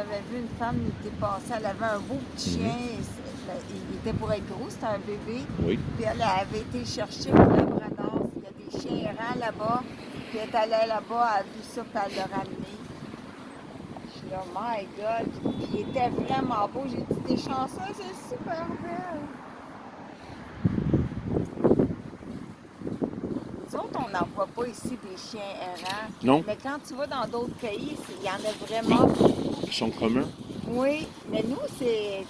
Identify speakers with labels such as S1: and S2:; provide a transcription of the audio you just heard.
S1: j'avais vu une femme l'été passé, elle avait un beau petit chien, il était pour être gros, c'était un bébé.
S2: Oui.
S1: Puis elle avait été chercher au Labrador, il y a des chiens errants là-bas, puis elle est allée là-bas, elle a vu ça, puis elle l'a ramené. Je suis là, my God, puis il était vraiment beau, j'ai dit, t'es chanceuse, c'est super belle. Nous autres, on n'en voit pas ici des chiens errants.
S2: Non.
S1: Mais quand tu vas dans d'autres pays, il y en a vraiment beaucoup.
S2: Ils sont communs.
S1: Oui, mais nous, c'est